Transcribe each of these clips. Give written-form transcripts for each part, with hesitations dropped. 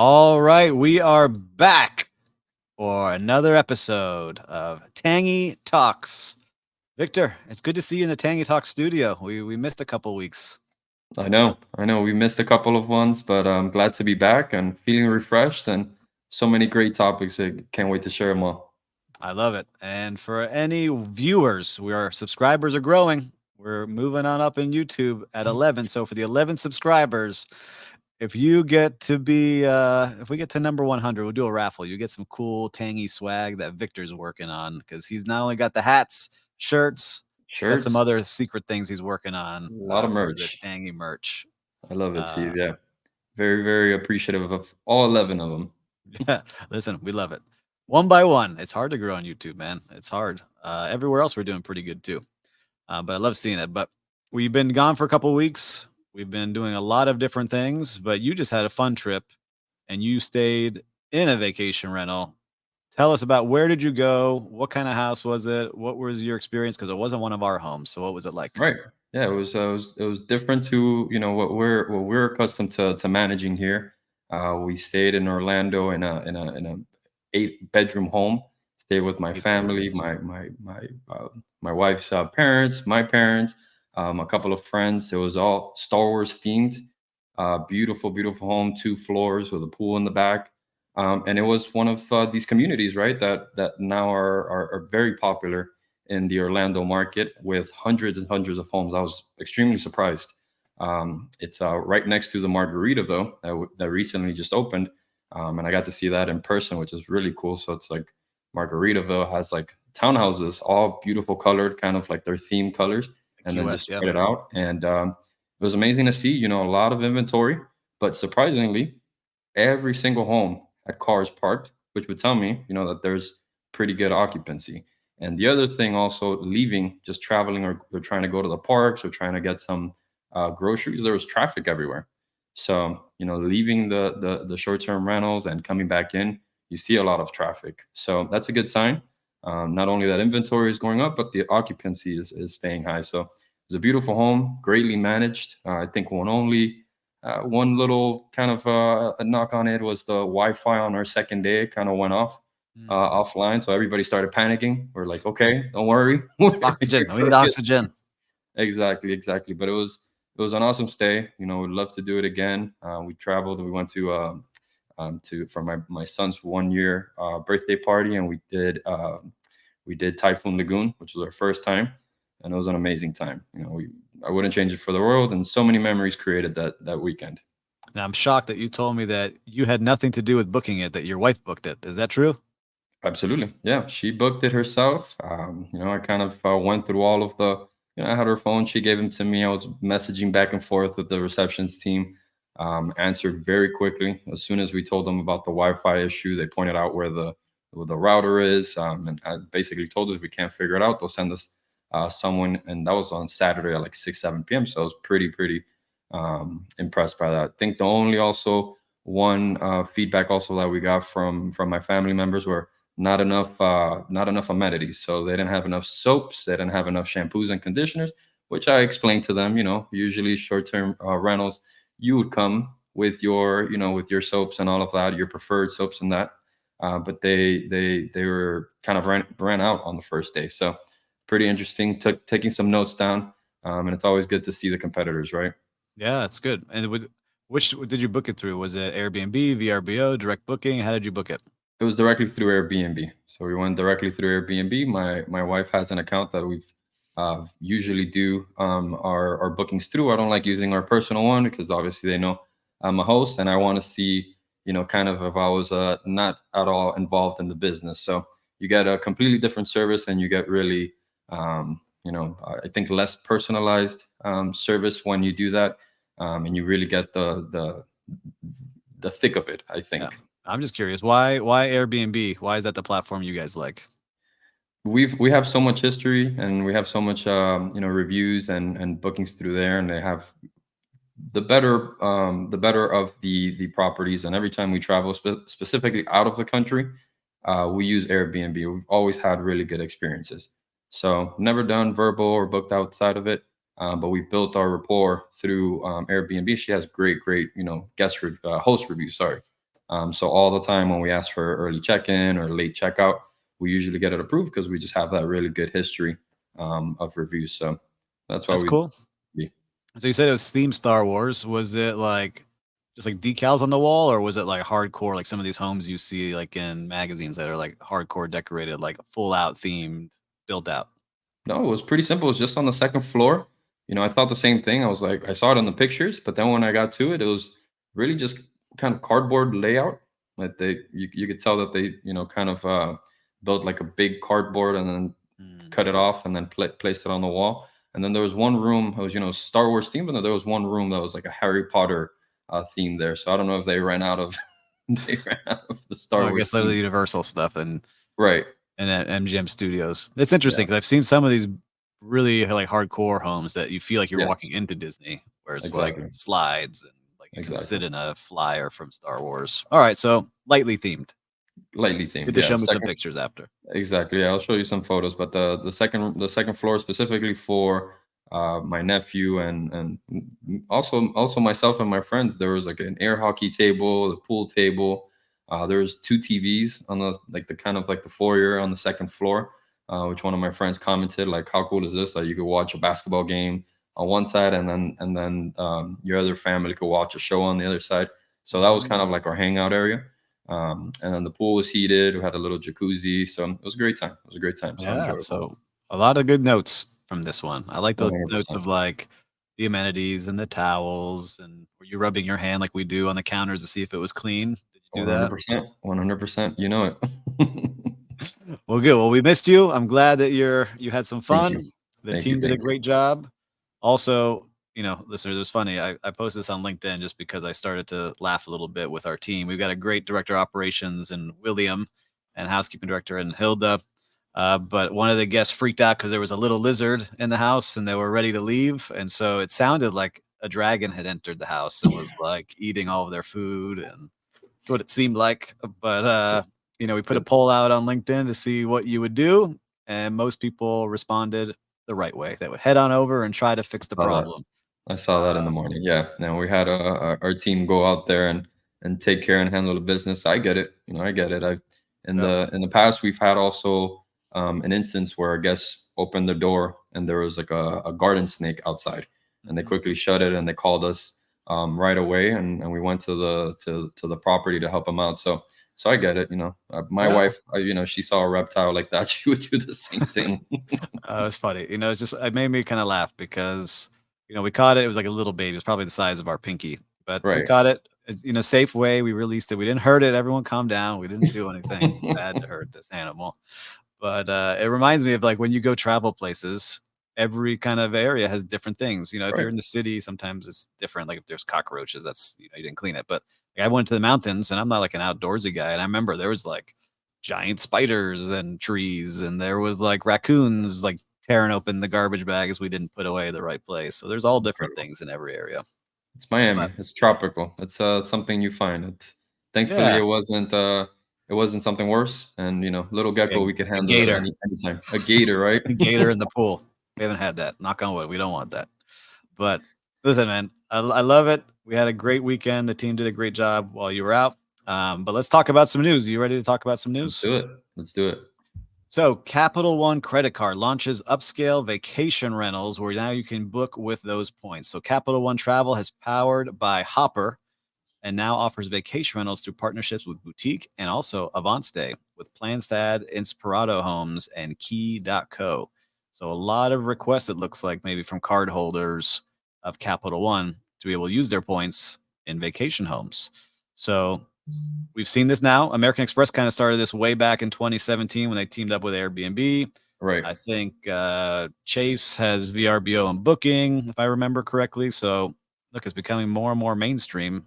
All right, we are back for another episode of Tangy Talks. Victor, it's good to see you in the Tangy Talks studio. We missed a couple weeks. I know. We missed a couple of ones, but I'm glad to be back and feeling refreshed and so many great topics. I can't wait to share them all. I love it. And for any viewers, our subscribers are growing. We're moving on up in YouTube at 11. So for the 11 subscribers, if you get to be if we get to number 100, we'll do a raffle. You get some cool tangy swag that Victor's working on because he's not only got the hats, shirts, got some Shirts, other secret things he's working on a lot of for the merch. tangy merch. I love it, Uh, Steve. Yeah. Very, very appreciative of all 11 of them. yeah, listen, we love it. One by one, it's hard to grow on YouTube, man. It's hard. Everywhere else, we're doing pretty good too. But I love seeing it. But we've been gone for a couple weeks. We've been doing a lot of different things, but you just had a fun trip and you stayed in a vacation rental. Tell us about where did you go? What kind of house was it? What was your experience? Because it wasn't one of our homes. So what was it like? Right. Yeah, it was different to, what we're accustomed to managing here. We stayed in Orlando in a 8 bedroom home. Stayed with my Eight family, bedrooms. my wife's parents, my parents, a couple of friends. It was all Star Wars themed. Beautiful, beautiful home, 2 floors with a pool in the back. And it was one of these communities, right, that now are very popular in the Orlando market with hundreds and hundreds of homes. I was extremely surprised. It's right next to the Margaritaville that recently just opened, and I got to see that in person, which is really cool. So it's like Margaritaville has like townhouses, all beautiful colored, kind of like their theme colors, and Key then just West, yeah. spread it out. And it was amazing to see. A lot of inventory, but surprisingly, every single home had cars parked, which would tell me, that there's pretty good occupancy. And the other thing, also leaving, just traveling, or trying to go to the parks or trying to get some groceries, there was traffic everywhere. So, leaving the short term rentals and coming back in, you see a lot of traffic. So that's a good sign. Not only that inventory is going up, but the occupancy is staying high. So it's a beautiful home, greatly managed. I think one little kind of a knock on it was the Wi-Fi on our second day kind of went Mm. offline, so everybody started panicking. We're like, okay, don't worry, It's oxygen. We need you're good. oxygen. Exactly, exactly. But it was an awesome stay. We'd love to do it again. We traveled. We went to for my son's 1 year birthday party, and we did Typhoon Lagoon, which was our first time, and it was an amazing time. I wouldn't change it for the world, and so many memories created that weekend. Now I'm shocked that you told me that you had nothing to do with booking it, that your wife booked it. Is that true? Absolutely. Yeah. She booked it herself. I kind of went through all of I had her phone. She gave them to me. I was messaging back and forth with the receptions team. Answered very quickly. As soon as we told them about the Wi-Fi issue, they pointed out where the router is, and I basically told us we can't figure it out. They'll send us someone, and that was on Saturday at like 6, 7 p.m. So I was pretty impressed by that. I think the only also one feedback also that we got from my family members were not enough amenities. So they didn't have enough soaps, they didn't have enough shampoos and conditioners, which I explained to them. Usually short-term rentals, you would come with your soaps and all of that, your preferred soaps and that. But they were kind of ran out on the first day. So pretty interesting. Took taking some notes down, and it's always good to see the competitors, right? Yeah, that's good. And which did you book it through? Was it Airbnb, VRBO, direct booking? How did you book it? It was directly through Airbnb. So we went directly through Airbnb. My wife has an account that we've usually do our bookings through. I don't like using our personal one because obviously they know I'm a host and I want to see, kind of if I was not at all involved in the business. So you get a completely different service and you get really, I think less personalized service when you do that, and you really get the thick of it, I Yeah. think. I'm just curious. Why Airbnb? Why is that the platform you guys like? We have so much history and we have so much reviews and bookings through there, and they have the better of the properties. And every time we travel, specifically out of the country, we use Airbnb. We've always had really good experiences. So never done verbal or booked outside of it, but we've built our rapport through Airbnb. She has great host reviews. Sorry. So all the time when we ask for early check-in or late checkout, we usually get it approved because we just have that really good history of reviews. So that's why That's we. cool. So you said it was themed Star Wars. Was it like just like decals on the wall, or was it like hardcore, like some of these homes you see like in magazines that are like hardcore decorated, like full out themed, built out? No, it was pretty simple. It was just on the second floor. I thought the same thing. I was like, I saw it in the pictures, but then when I got to it, it was really just kind of cardboard layout. Like you could tell that they, kind of built like a big cardboard and then Mm. cut it off and then placed it on the wall. And then there was one room, it was, Star Wars theme, but then there was one room that was like a Harry Potter theme there. So I don't know if they ran out of, they ran out of the Well, Star I Wars guess they're the theme. Universal stuff Right. and at MGM Studios. It's Yeah. interesting because I've seen some of these really like hardcore homes that you feel like you're Yes. walking into Disney, where it's like Exactly. slides and like you can sit Exactly. in a flyer from Star Wars. All right, so lightly themed. Lightly You themed. have to Yeah. show The me some second. pictures after. Exactly. Yeah, I'll show you some photos. But the second floor specifically for my nephew and also myself and my friends. There was like an air hockey table, the pool table. There was two TVs on the kind of like the foyer on the second floor. Which one of my friends commented like, "How cool is this? That you could watch a basketball game on one side and then your other family could watch a show on the other side." So that was kind of Mm. like our hangout area. And then the pool was heated. We had a little jacuzzi, so it was a great time. It was a great time. So Yeah, enjoyable. so a lot of good notes from this one. I like the notes 100%. of like the amenities and the towels, and were you rubbing your hand like we do on the counters to see if it was clean? Did you do that? 100%. 100%. You know it. Well, good. Well, we missed you. I'm glad that you had some Thank you. fun. The Thank you. team did a Thank you. great job. Also, listeners, it was funny. I posted this on LinkedIn just because I started to laugh a little bit with our team. We've got a great director of operations in William and housekeeping director in Hilda. But one of the guests freaked out because there was a little lizard in the house and they were ready to leave. And so it sounded like a dragon had entered the house and was like eating all of their food. And that's what it seemed like. But we put a Good. poll out on LinkedIn to see what you would do, and most people responded the right way. They would head on over and try to fix the Saw that. problem. I saw that in the Uh, morning. Yeah. Now we had our team go out there and take care and handle the business. I get it. I get it. I've yeah. in the past we've had also an instance where a guest opened the door and there was like a garden snake outside, and they Mhm. quickly shut it and they called us right away, and we went to the property to help them out. So I get it. My Yeah. wife, she saw a reptile like that, she would do the same thing. It's funny. It's just it made me kind of laugh because we caught it. It was like a little baby. It was probably the size of our pinky, but we Right. caught it. It's safe way. We released it. We didn't hurt it. Everyone calm down. We didn't do anything bad to hurt this animal. But it reminds me of like when you go travel places, every kind of area has different things. If you're Right. in the city, sometimes it's different. Like if there's cockroaches, that's you didn't clean it. But like, I went to the mountains, and I'm not like an outdoorsy guy. And I remember there was like giant spiders and trees, and there was like raccoons like tearing open the garbage bags we didn't put away the right place. So there's all different Incredible. things in every area. It's But Miami. It's tropical. It's something you find. Thankfully yeah, it wasn't something worse. And little like gecko, we could a handle it gator, anytime. A gator, right? a gator in the pool. We haven't had that. Knock on wood. We don't want that. But listen, man, I love it. We had a great weekend. The team did a great job while you were out. But let's talk about some news. You ready to talk about some Let's news? do it. Let's do it. So, Capital One credit card launches upscale vacation rentals where now you can book with those points. So, Capital One Travel has powered by Hopper and now offers vacation rentals through partnerships with Boutique and also Avantstay with plans to add Inspirato Homes and Key.co. So a lot of requests, it looks like, maybe from card holders of Capital One to be able to use their points in vacation homes. So we've seen this now. American Express kind of started this way back in 2017 when they teamed up with Airbnb. Right. I think Chase has VRBO and Booking, if I remember correctly. So look, it's becoming more and more mainstream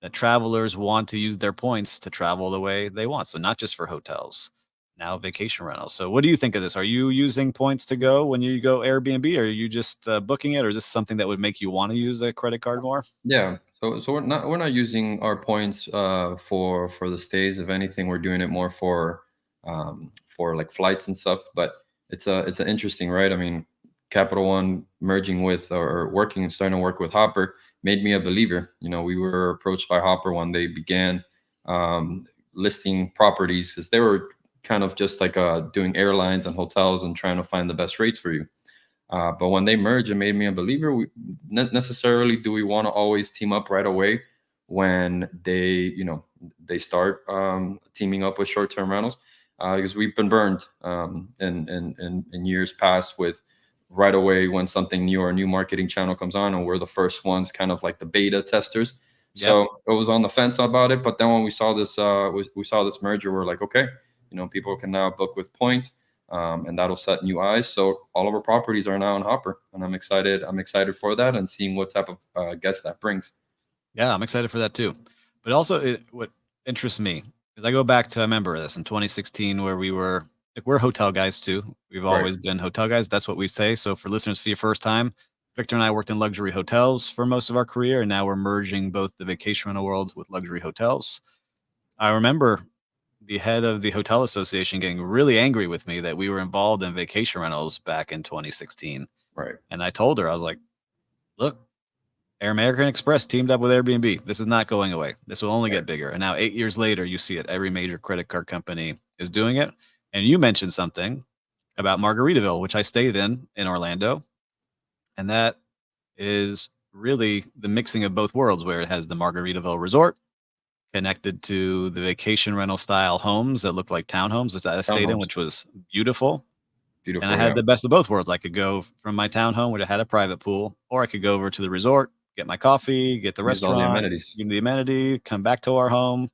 that travelers want to use their points to travel the way they want. So not just for hotels, now vacation rentals. So what do you think of this? Are you using points to go when you go Airbnb? Or are you just booking it, or is this something that would make you want to use a credit card more? Yeah. So we're not using our points for the stays. If anything, we're doing it more for like flights and stuff. But it's an interesting, right? I mean, Capital One merging with or working and starting to work with Hopper made me a believer. We were approached by Hopper when they began listing properties, because they were kind of just like doing airlines and hotels and trying to find the best rates for you. But when they merge, it made me a believer. We not necessarily do we want to always team up right away when they start teaming up with short-term rentals, because we've been burned in years past with right away when something new or a new marketing channel comes on, and we're the first ones, kind of like the beta testers. Yep. So it was on the fence about it, but then when we saw this merger, we're like, okay, people can now book with points, and that'll set new eyes. So all of our properties are now on Hopper, and I'm excited. I'm excited for that and seeing what type of guests that brings. Yeah, I'm excited for that too. But also, what interests me is I go back to, I remember this in 2016 where we were like, we're hotel guys too. We've Right, always been hotel guys. That's what we say. So for listeners for your first time, Victor and I worked in luxury hotels for most of our career, and now we're merging both the vacation rental world with luxury hotels. I remember the head of the hotel association getting really angry with me that we were involved in vacation rentals back in 2016. right, And I told her, I was like, look, Air American Express teamed up with Airbnb. This is not going away. This will only right. get bigger. And now 8 years later, you see it. Every major credit card company is doing it. And you mentioned something about Margaritaville, which I stayed in Orlando. And that is really the mixing of both worlds, where it has the Margaritaville resort connected to the vacation rental style homes that look like townhomes, which I stayed in, Townhomes, which was beautiful. And I beautiful. had Yeah, the best of both worlds. I could go from my townhome, which I had a private pool, or I could go over to the resort, get my coffee, get the use all the restaurant, amenities. give me the amenity, come back to our home,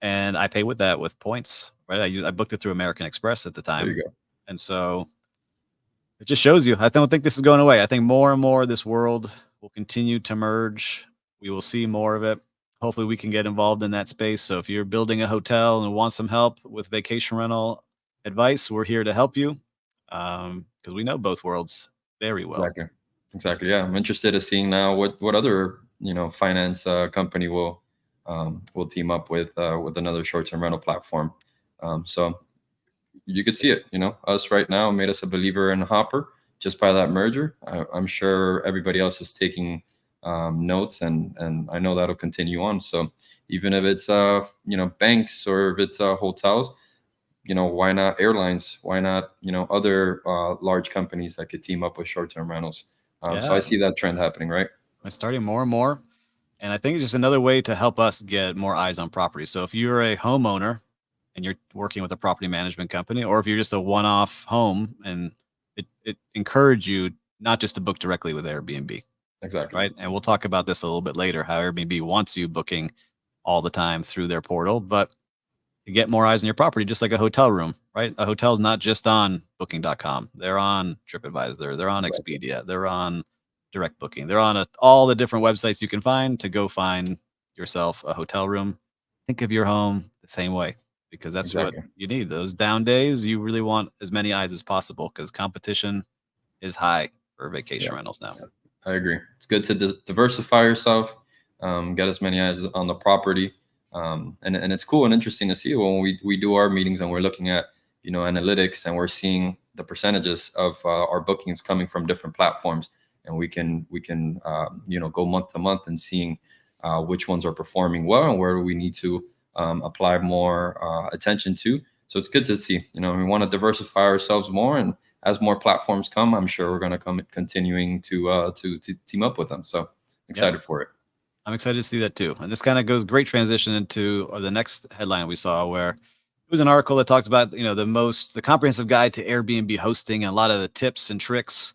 and I pay with that with points. Right? I booked it through American Express at the There time, you go. and so it just shows you. I don't think this is going away. I think more and more this world will continue to merge. We will see more of it. Hopefully, we can get involved in that space. So, if you're building a hotel and want some help with vacation rental advice, we're here to help you, because we know both worlds very well. Exactly. Exactly. Yeah, I'm interested in seeing now what other finance company will team up with another short-term rental platform. So you could see it. Us right now made us a believer in Hopper just by that merger. I'm sure everybody else is taking notes, and I know that'll continue on. So even if it's banks, or if it's hotels, why not airlines? Why not other large companies that could team up with short-term rentals? So I Yeah, see that trend happening, right? it's starting more and more. And I think it's just another way to help us get more eyes on property. So if you're a homeowner and you're working with a property management company, or if you're just a one-off home, and it encourage you not just to book directly with Airbnb, Exactly. right? And we'll talk about this a little bit later, how Airbnb wants you booking all the time through their portal, but to get more eyes on your property, just like a hotel room, right? A hotel's not just on booking.com. They're on TripAdvisor, they're on Exactly. Expedia, they're on direct booking. They're on all the different websites you can find to go find yourself a hotel room. Think of your home the same way, because that's what Exactly. you need. Those down days, you really want as many eyes as possible because competition is high for Yeah. vacation rentals now. Yeah, I agree. It's good to diversify yourself, get as many eyes on the property, and it's cool and interesting to see when we do our meetings and we're looking at analytics, and we're seeing the percentages of our bookings coming from different platforms, and we can go month to month and seeing which ones are performing well and where we need to apply more attention to. So it's good to see. We want to diversify ourselves more, and as more platforms come, I'm sure we're going to come continuing to team up with them. So Yep. excited for it. I'm excited to see that too. And this kind of goes great transition into the next headline we saw, where it was an article that talked about, the comprehensive guide to Airbnb hosting, and a lot of the tips and tricks,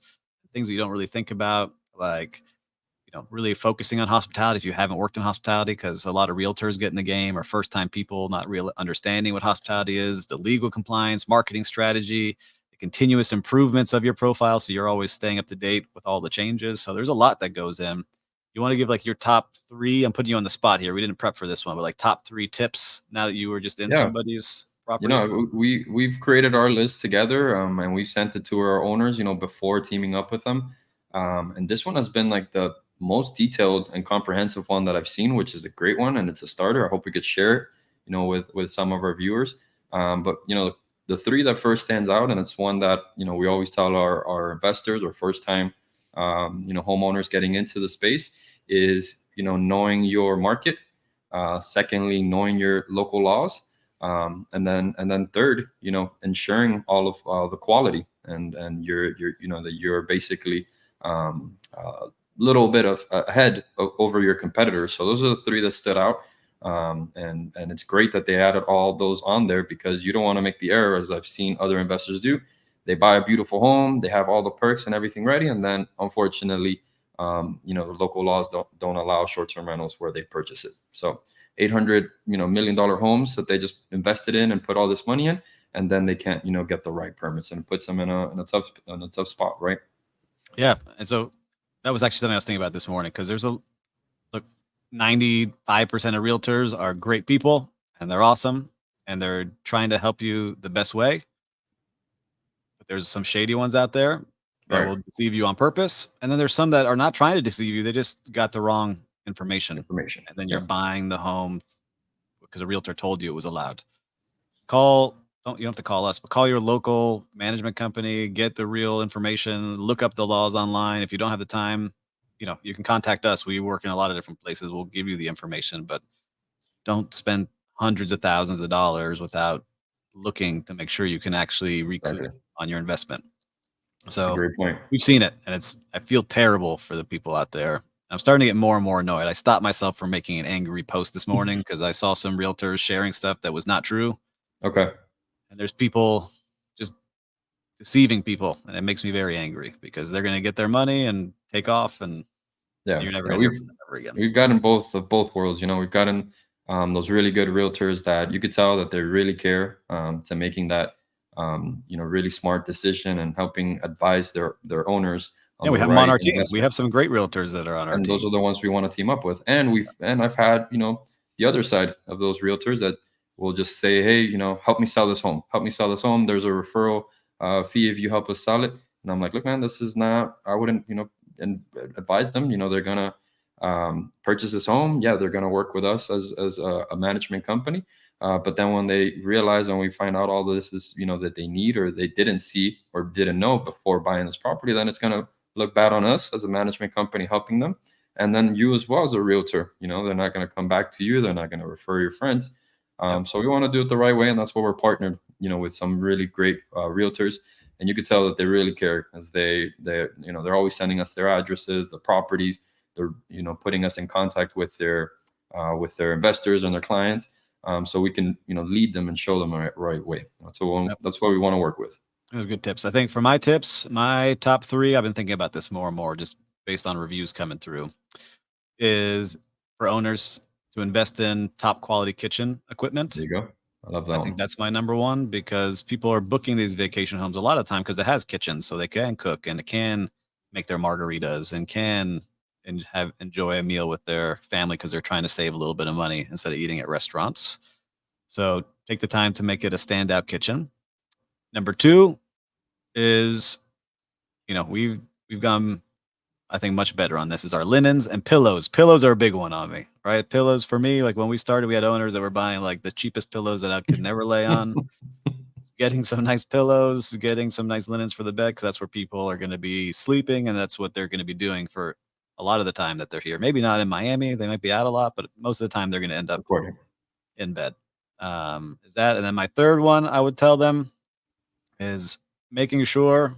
things that you don't really think about, like, really focusing on hospitality if you haven't worked in hospitality, because a lot of realtors get in the game, or first time people not real understanding what hospitality is, the legal compliance, marketing strategy, the continuous improvements of your profile. So you're always staying up to date with all the changes. So there's a lot that goes in. You want to give like your top three? I'm putting you on the spot here. We didn't prep for this one, but like top three tips now that you were just in Yeah, somebody's property. we've created our list together, and we've sent it to our owners, before teaming up with them. And this one has been like the most detailed and comprehensive one that I've seen, which is a great one, and it's a starter. I hope we could share it, with some of our viewers. But the three that first stands out, and it's one that we always tell our investors or first time homeowners getting into the space, is knowing your market, Secondly, knowing your local laws. And then third, ensuring all of the quality, and you're that you're basically a little bit of ahead over your competitors. So those are the three that stood out. And it's great that they added all those on there, because you don't want to make the error, as I've seen other investors do. They buy a beautiful home, they have all the perks and everything ready, and then unfortunately, the local laws don't allow short-term rentals where they purchase it. So 800 $1 million homes that they just invested in and put all this money in, and then they can't get the right permits, and it puts them in a tough spot, right? Yeah. And so that was actually something I was thinking about this morning, because there's a look, 95% of realtors are great people and they're awesome and they're trying to help you the best way. But there's some shady ones out there that Right. will deceive you on purpose. And then there's some that are not trying to deceive you. They just got the wrong information. Information. And then you're Yeah. buying the home because a realtor told you it was allowed. Call, don't you don't have to call us, but call your local management company, get the real information, look up the laws online. If you don't have the time, you can contact us. We work in a lot of different places. We'll give you the information, but don't spend hundreds of thousands of dollars without looking to make sure you can actually recoup Exactly. on your investment. It's a So great point. we've seen it, and I feel terrible for the people out there. I'm starting to get more and more annoyed. I stopped myself from making an angry post this morning because I saw some realtors sharing stuff that was not true. Okay. And there's people just deceiving people, and it makes me very angry because they're going to get their money and take off, and Yeah. you're never Yeah. going to hear We've from them ever again. we've gotten both of both worlds. We've gotten those really good realtors that you could tell that they really care, to making that really smart decision and helping advise their owners on Yeah, the we have them on right our team. We investment. have some great realtors that are on our And those team. are the ones we want to team up with. And I've had the other side of those realtors that will just say, hey, help me sell this home, there's a referral fee if you help us sell it. And I'm like, look, man, this is not, I wouldn't and advise them. They're gonna purchase this home. Yeah, they're gonna work with us as a management company. But then when they realize, and we find out all this is that they need, or they didn't see or didn't know before buying this property, then it's gonna look bad on us as a management company helping them. And then you as well as a realtor, they're not going to come back to you. They're not going to refer your friends. Yep. So we want to do it the right way. And that's what we're partnered, with some really great realtors. And you could tell that they really care, as they're always sending us their addresses, the properties. They're, putting us in contact with their investors and their clients. So we can, lead them and show them the right way. Yep. That's what we want to work with. Those are good tips. I think for my tips, my top three, I've been thinking about this more and more just based on reviews coming through, is for owners to invest in top quality kitchen There equipment. you go. I love that I think one. that's my number one, because people are booking these vacation homes a lot of time because it has kitchens, so they can cook and it can make their margaritas and can enjoy a meal with their family because they're trying to save a little bit of money instead of eating at restaurants. So take the time to make it a standout kitchen. Number two is, we've gone, I think, much better on this, is our linens and pillows. Pillows are a big one on me, right? Pillows for me, like when we started, we had owners that were buying like the cheapest pillows that I could never lay on. Getting some nice pillows, getting some nice linens for the bed, because that's where people are going to be sleeping, and that's what they're going to be doing for a lot of the time that they're here. Maybe not in Miami; they might be out a lot, but most of the time they're going to end up Recording. in bed. Is that, and then my third one, I would tell them, is making sure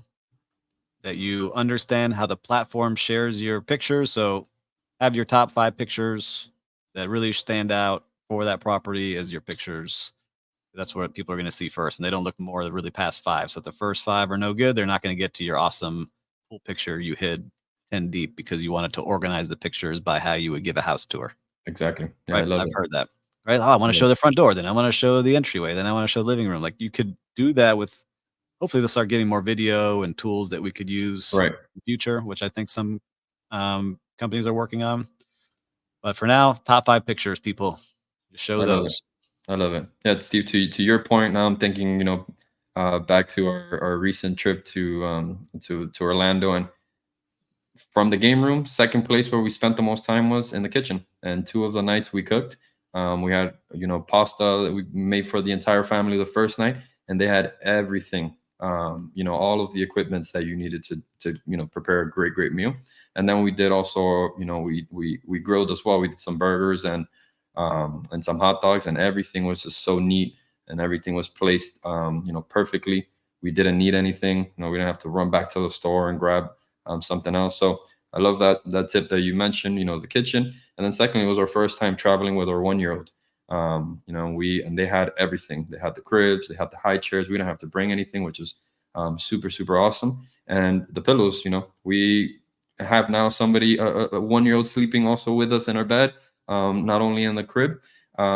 that you understand how the platform shares your pictures. So have your top 5 pictures that really stand out for that property as your pictures. That's what people are going to see first, and they don't look more really past 5. So if the first 5 are no good, they're not going to get to your awesome pool picture you hid 10 deep because you wanted to organize the pictures by how you would give a house tour. Exactly. Yeah, I Right? love I've it. heard that. Right? Oh, I want to Yeah. show the front door, then I want to show the entryway, then I want to show the living room. Like, you could do that with, hopefully they'll start getting more video and tools that we could use Right. in the future, which I think some companies are working on. But for now, top 5 pictures, people, just show I love it. those. I love it. Yeah, Steve, to your point, now I'm thinking, back to our recent trip to Orlando, and from the game room, second place where we spent the most time was in the kitchen. And 2 of the nights we cooked, we had pasta that we made for the entire family the first night, and they had everything, all of the equipments that you needed to prepare a great meal. And then we did also, we grilled as well. We did some burgers, and and some hot dogs, and everything was just so neat, and everything was placed, perfectly. We didn't need anything. We didn't have to run back to the store and grab something else. So I love that tip that you mentioned. The kitchen, and then secondly, it was our first time traveling with our 1 year old. We and they had everything. They had the cribs, they had the high chairs. We didn't have to bring anything, which is super super awesome. And the pillows. We have now somebody, a 1 year old, sleeping also with us in our bed, not only in the crib.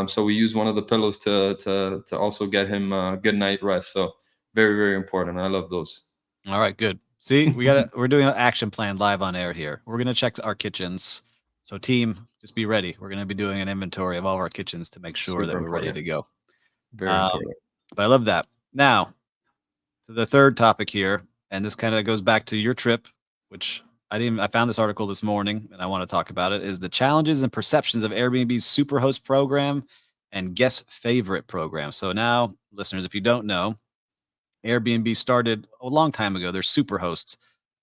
So we use one of the pillows to also get him a good night rest. So very very important. I love those. All right, good. See, we're doing an action plan live on air here. We're gonna check our kitchens. So team, just be ready. We're gonna be doing an inventory of all of our kitchens to make sure Super that we're ready important. to go. Very Um, important. but I love that. Now, to the third topic here, and this kind of goes back to your trip, which I found this article this morning and I want to talk about it, is the challenges and perceptions of Airbnb's Superhost program and guest favorite program. So now, listeners, if you don't know, Airbnb started a long time ago their Superhost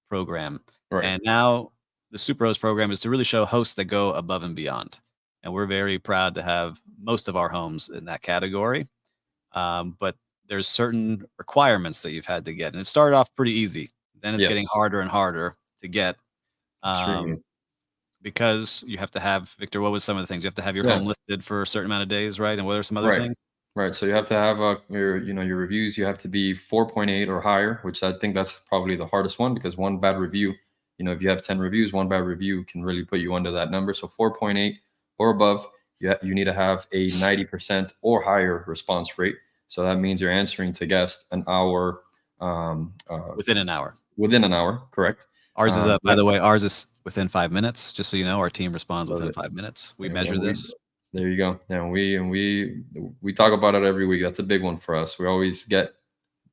program. Right. And now the Superhost program is to really show hosts that go above and beyond. And we're very proud to have most of our homes in that category. But there's certain requirements that you've had to get. And it started off pretty easy. Then it's getting Yes. harder and harder to get, Extremely. um, because you have to have, Victor, what was some of the things? You have to have your Yeah. home listed for a certain amount of days, right? And what are some other Right. things? Right. So you have to have your reviews. You have to be 4.8 or higher, which I think that's probably the hardest one, because one bad review, if you have 10 reviews, one bad review can really put you under that number. So 4.8 or above, you need to have a 90% or higher response rate. So that means you're answering to guests an hour, um, uh, Within an hour. within an hour, correct? Ours is by That the way, ours is within 5 minutes. Just so you know, our team responds love within it. 5 minutes. We Yeah, measure this. there you go. Yeah, we talk about it every week. That's a big one for us. We always get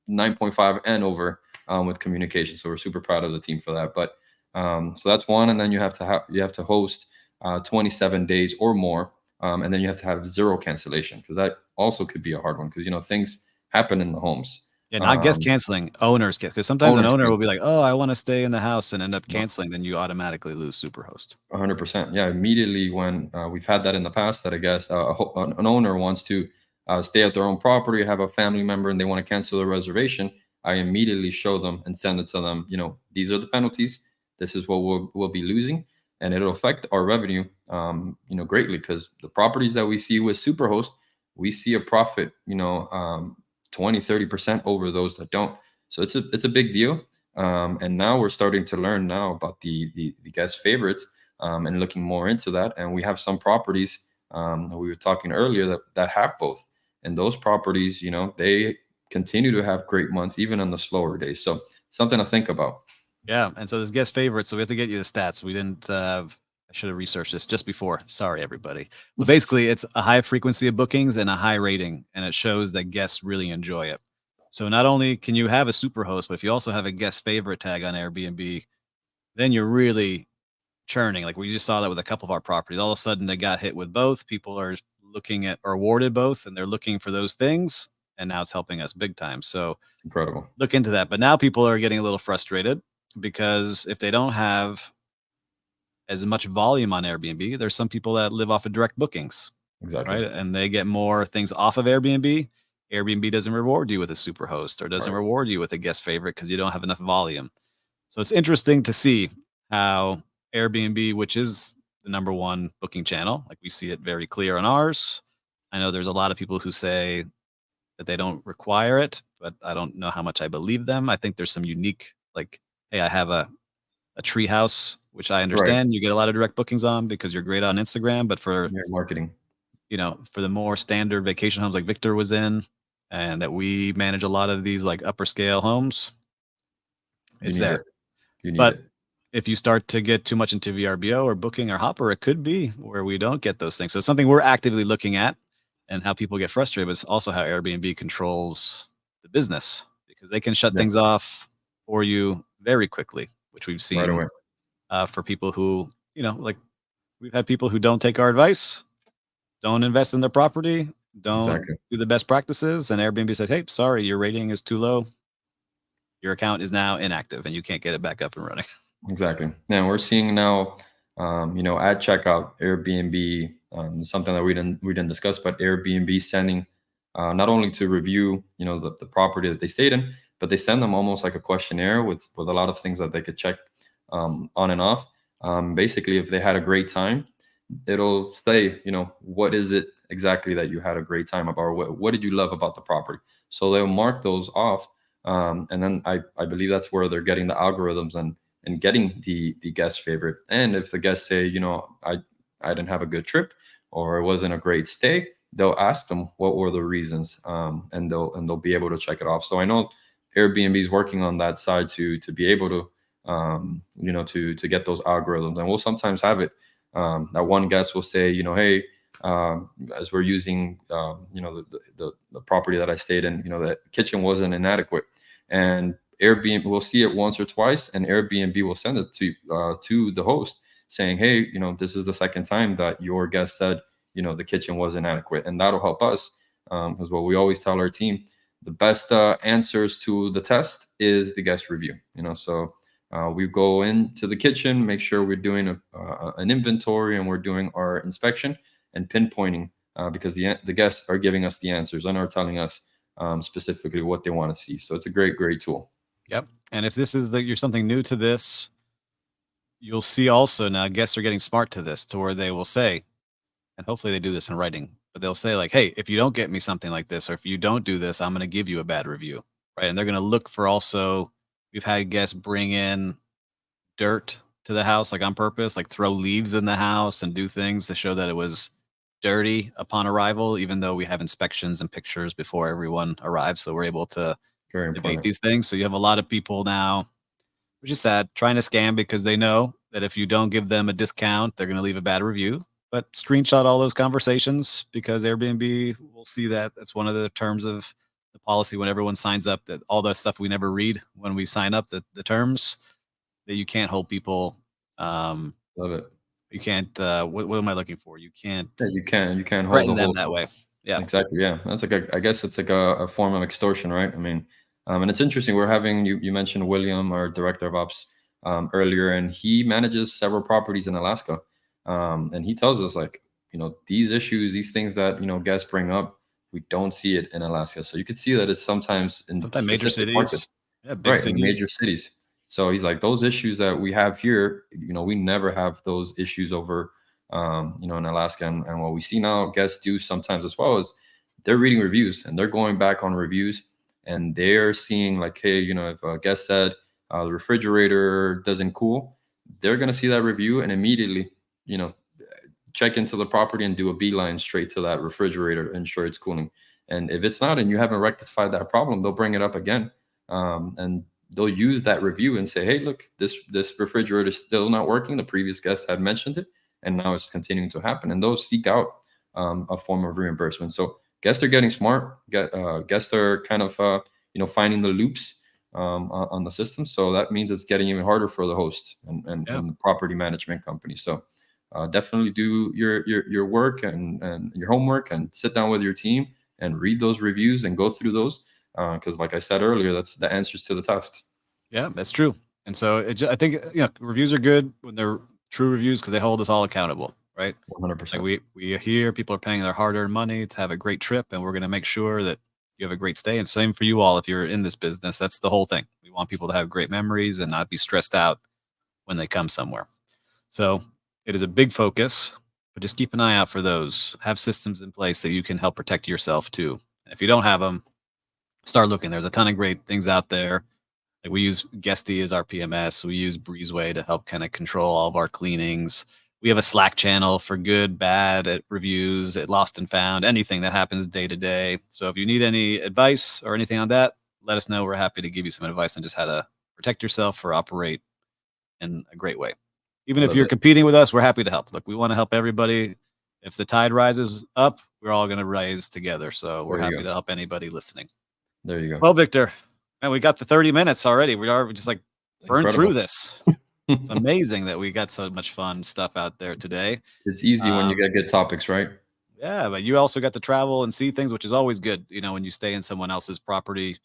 9.5 and over with communication. So we're super proud of the team for that. But so that's one, and then you have to host 27 days or more, and then you have to have zero cancellation, because that also could be a hard one, because things happen in the homes. Yeah, not guest Um, canceling, owners get, because sometimes an Owners owner will be cancel. like, "Oh, I wanna stay in the house," and end up No. canceling, then you automatically lose Superhost. 100%. Yeah, immediately when we've had that in the past, that I guess an owner wants to stay at their own property, have a family member, and they want to cancel the reservation, I immediately show them and send it to them. These are the penalties. This is what we'll be losing, and it'll affect our revenue, greatly, because the properties that we see with Superhost, we see a profit, 20-30% over those that don't. So it's a big deal. And now we're starting to learn now about the guest favorites, and looking more into that. And we have some properties, that we were talking earlier, that have both. And those properties, they continue to have great months even on the slower days. So something to think about. Yeah, and so there's guest favorites, so we have to get you the stats. We didn't have I should have researched this just before. Sorry, everybody. But basically, it's a high frequency of bookings and a high rating, and it shows that guests really enjoy it. So not only can you have a Superhost, but if you also have a guest favorite tag on Airbnb, then you're really churning. Like we just saw that with a couple of our properties. All of a sudden, they got hit with both. People are looking at or awarded both, and they're looking for those things. And now it's helping us big time. So It's incredible. look into that. But now people are getting a little frustrated because if they don't have as much volume on Airbnb, there's some people that live off of direct bookings, Exactly. right? And they get more things off of Airbnb. Airbnb doesn't reward you with a super host or doesn't Right. reward you with a guest favorite because you don't have enough volume. So it's interesting to see how Airbnb, which is the number one booking channel, like we see it very clear on ours. I know there's a lot of people who say that they don't require it, but I don't know how much I believe them. I think there's some unique, like, hey, I have a tree house, which I Right. understand you get a lot of direct bookings on because you're great on Instagram. But for, Yeah, marketing. for the more standard vacation homes like Victor was in, and that we manage a lot of these like upper scale homes, You it's need it. there. You need But it. if you start to get too much into VRBO or booking or Hopper, it could be where we don't get those things. So it's something we're actively looking at and how people get frustrated, but it's also how Airbnb controls the business because they can shut Yeah. things off for you very quickly, which we've Right seen away. for people who, like we've had people who don't take our advice, don't invest in their property, don't Exactly. do the best practices, and Airbnb says, "Hey, sorry, your rating is too low. Your account is now inactive, and you can't get it back up and running." Exactly. Now we're seeing now, at checkout, Airbnb something that we didn't discuss, but Airbnb sending not only to review, the property that they stayed in, but they send them almost like a questionnaire with a lot of things that they could check on and off. Basically, if they had a great time, it'll say, what is it exactly that you had a great time about, or what did you love about the property? So they'll mark those off, and then I believe that's where they're getting the algorithms and getting the guest favorite. And if the guests say, I didn't have a good trip or it wasn't a great stay, they'll ask them what were the reasons, and they'll be able to check it off. So I know Airbnb is working on that side to be able to to get those algorithms, and we'll sometimes have it that one guest will say, hey, as we're using, the property that I stayed in, the kitchen wasn't inadequate, and Airbnb will see it once or twice, and Airbnb will send it to the host saying, hey, this is the second time that your guest said, the kitchen was inadequate, and that'll help us, because what we always tell our team, the best answers to the test is the guest review. So we go into the kitchen, make sure we're doing an inventory and we're doing our inspection and pinpointing, because the guests are giving us the answers and are telling us specifically what they want to see. So it's a great tool. Yep. And if this is you're something new to this, you'll see also now guests are getting smart to this to where they will say, and hopefully they do this in writing, but they'll say like, hey, if you don't get me something like this, or if you don't do this, I'm going to give you a bad review. Right. And they're going to look for also, we've had guests bring in dirt to the house, like on purpose, like throw leaves in the house and do things to show that it was dirty upon arrival, even though we have inspections and pictures before everyone arrives. So we're able to Very debate important. these things. So you have a lot of people now, which is sad, trying to scam because they know that if you don't give them a discount, they're going to leave a bad review. But screenshot all those conversations because Airbnb will see that. That's one of the terms of the policy when everyone signs up, that all the stuff we never read when we sign up, the terms that you can't hold people. Love it. You can't, what am I looking for? You can't Yeah, you can't hold threaten the them whole. that way. Yeah. Exactly. Yeah, that's like I guess it's like a form of extortion, right? I mean, and it's interesting. We're having you mentioned William, our director of ops, earlier, and he manages several properties in Alaska, and he tells us like, these issues, these things that guests bring up, we don't see it in Alaska. So you could see that it's sometimes in Sometimes major specific cities. markets, Yeah, big right, in cities. major cities. So he's like, those issues that we have here, we never have those issues over in Alaska. And what we see now, guests do sometimes as well, is they're reading reviews and they're going back on reviews and they're seeing like, hey, if a guest said the refrigerator doesn't cool, they're going to see that review and immediately, you know, check into the property and do a beeline straight to that refrigerator, ensure it's cooling. And if it's not, and you haven't rectified that problem, they'll bring it up again, and they'll use that review and say, "Hey, look, this refrigerator is still not working. The previous guest had mentioned it, and now it's continuing to happen." And they'll seek out a form of reimbursement. So guests are getting smart. Guests are kind of finding the loops on the system. So that means it's getting even harder for the host Yeah. and the property management company. So definitely do your work and your homework and sit down with your team and read those reviews and go through those, because like I said earlier, that's the answers to the test. Yeah, that's true. And so I think, reviews are good when they're true reviews because they hold us all accountable, right? Like 100%. we hear people are paying their hard-earned money to have a great trip, and we're going to make sure that you have a great stay. And same for you all if you're in this business. That's the whole thing. We want people to have great memories and not be stressed out when they come somewhere. So it is a big focus, but just keep an eye out for those. Have systems in place that you can help protect yourself too. And if you don't have them, start looking. There's a ton of great things out there. Like we use Guesty as our PMS. We use Breezeway to help kind of control all of our cleanings. We have a Slack channel for good, bad, at reviews, at lost and found, anything that happens day to day. So if you need any advice or anything on that, let us know. We're happy to give you some advice on just how to protect yourself or operate in a great way. Even if Love you're it. competing with us, we're happy to help. Look, we want to help everybody. If the tide rises up, we're all going to rise together. So we're There you happy go. to help anybody listening. There you go. Well, Victor, man, we got the 30 minutes already. We just like burned through Incredible. this. It's amazing that we got so much fun stuff out there today. It's easy when you Um, get good topics, right? yeah, but you also got to travel and see things, which is always good. When you stay in someone else's property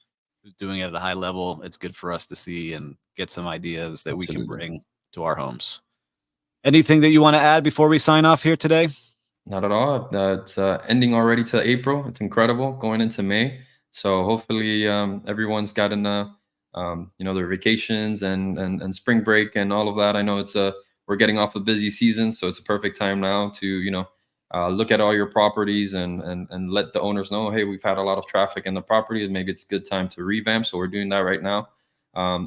who's doing it at a high level, it's good for us to see and get some ideas that we can Absolutely. bring to our homes. Anything that you want to add before we sign off here today? Not at all. It's ending already to April. It's incredible going into May. So hopefully everyone's gotten their vacations and spring break and all of that. I know we're getting off a busy season, so it's a perfect time now to look at all your properties and let the owners know, hey, we've had a lot of traffic in the property and maybe it's a good time to revamp. So we're doing that right now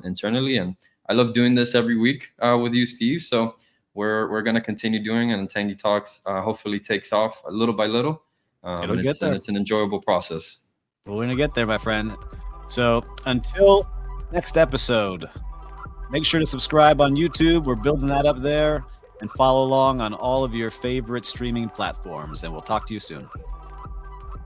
internally, and I love doing this every week with you, Steve. So we're going to continue doing it, and Tangy Talks hopefully takes off little by little, It'll and get there. it's an enjoyable process. We're going to get there, my friend. So until next episode, make sure to subscribe on YouTube. We're building that up there, and follow along on all of your favorite streaming platforms. And we'll talk to you soon.